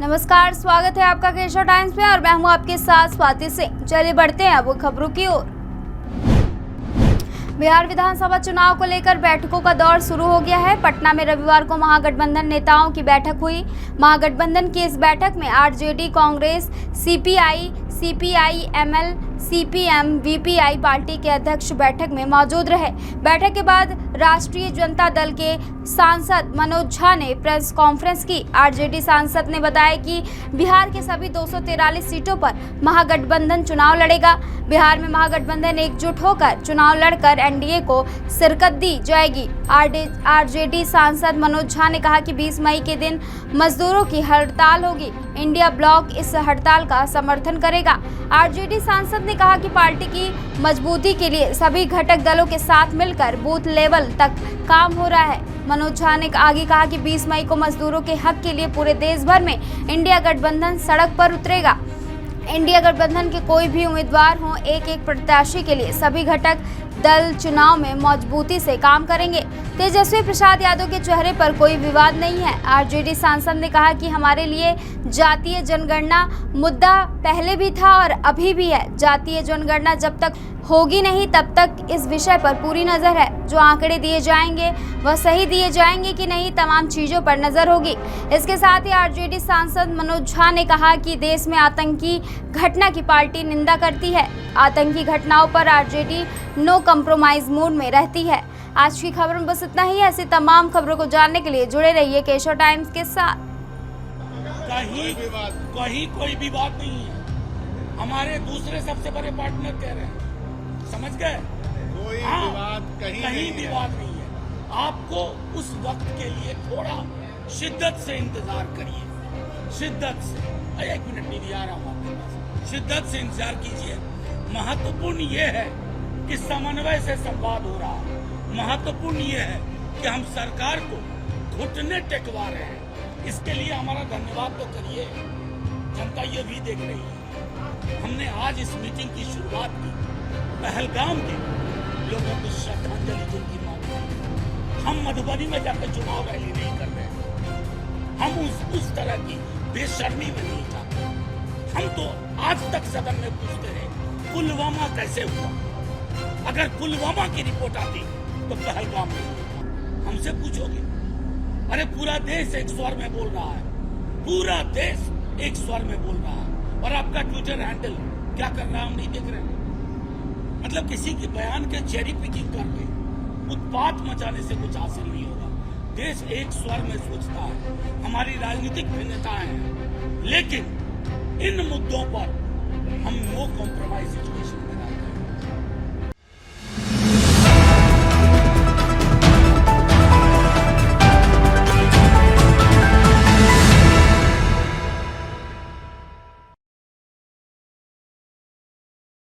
नमस्कार, स्वागत है आपका केशव टाइम्स में और मैं हूं आपके साथ स्वाति सिंह। चलिए बढ़ते हैं अब खबरों की ओर। बिहार विधानसभा चुनाव को लेकर बैठकों का दौर शुरू हो गया है। पटना में रविवार को महागठबंधन नेताओं की बैठक हुई। महागठबंधन की इस बैठक में RJD, Congress, CPI, CPI ML, CPM, VPI party के अध्यक्ष बैठक में मौजूद रहे। बैठक के बाद राष्ट्रीय जनता दल के सांसद मनोज झा ने प्रेस कॉन्फ्रेंस की। आरजेडी सांसद ने बताया कि बिहार के सभी 243 सीटों पर महागठबंधन चुनाव लड़ेगा। बिहार में महागठबंधन एकजुट होकर चुनाव लड़कर एनडीए को शिरकत दी जाएगी। आरजेडी सांसद मनोज झा ने कहा कि 20 मई के दिन मजदूरों की हड़ताल होगी। इंडिया ब्लॉक इस हड़ताल का समर्थन करेगा। आरजेडी सांसद ने कहा कि पार्टी की मजबूती के लिए सभी घटक दलों के साथ मिलकर बूथ लेवल तक काम हो रहा है। मनोज झा ने आगे कहा कि 20 मई को मजदूरों के हक के लिए पूरे देश भर में इंडिया गठबंधन सड़क पर उतरेगा। इंडिया गठबंधन के कोई भी उम्मीदवार हो, एक प्रत्याशी के लिए सभी घटक दल चुनाव में मजबूती से काम करेंगे। तेजस्वी प्रसाद यादव के चेहरे पर कोई विवाद नहीं है। आरजेडी सांसद ने कहा कि हमारे लिए जातीय जनगणना मुद्दा पहले भी था और अभी भी है। जातीय जनगणना जब तक होगी नहीं तब तक इस विषय पर पूरी नजर है। जो आंकड़े दिए जाएंगे वह सही दिए जाएंगे कि नहीं, तमाम चीजों पर नजर होगी। इसके साथ ही आरजेडी सांसद मनोज झा ने कहा कि देश में आतंकी घटना की पार्टी निंदा करती है। आतंकी घटनाओं पर आरजेडी नो कम्प्रोमाइज मूड में रहती है। आज की खबर में बस इतना ही। ऐसी तमाम खबरों को जानने के लिए जुड़े रहिए केशव टाइम्स के साथ। कहीं कोई विवाद नहीं है। हमारे दूसरे सबसे बड़े पार्टनर कह रहे हैं, समझ गए? कोई विवाद कहीं विवाद नहीं है। आपको उस वक्त के लिए थोड़ा शिद्दत से इंतजार करिए, शिद्दत से। 1 मिनट नहीं आ रहा हूँ आपके पास। शिद्दत से इंतजार कीजिए। महत्वपूर्ण ये है कि समन्वय से संवाद हो रहा है। महत्वपूर्ण ये है कि हम सरकार को घुटने टेकवा रहे हैं। इसके लिए हमारा धन्यवाद तो करिए। जनता ये भी देख रही है। हमने आज इस मीटिंग की शुरुआत की पहलगाम के लोगों को श्रद्धांजलि जिनकी मांग। हम मधुबनी में जाकर चुनाव रैली नहीं कर रहे हैं। हम उस तरह की बेशर्मी में नहीं जाते। हम तो आज तक सदन में पूछते रहे पुलवामा कैसे हुआ। अगर पुलवामा की रिपोर्ट आती तो पहलगाम नहीं होता। हमसे पूछोगे? अरे पूरा देश एक स्वर में बोल रहा है, पूरा देश एक स्वर में बोल रहा है। और आपका ट्विटर हैंडल क्या कर रहा है हम नहीं देख रहे हैं। मतलब किसी के बयान के चेरी पिकिंग करके उत्पात मचाने से कुछ हासिल नहीं होगा। देश एक स्वर में सोचता है। हमारी राजनीतिक भिन्नताएं हैं, लेकिन इन मुद्दों पर हम नो कॉम्प्रोमाइज सिचुएशन में रहते हैं।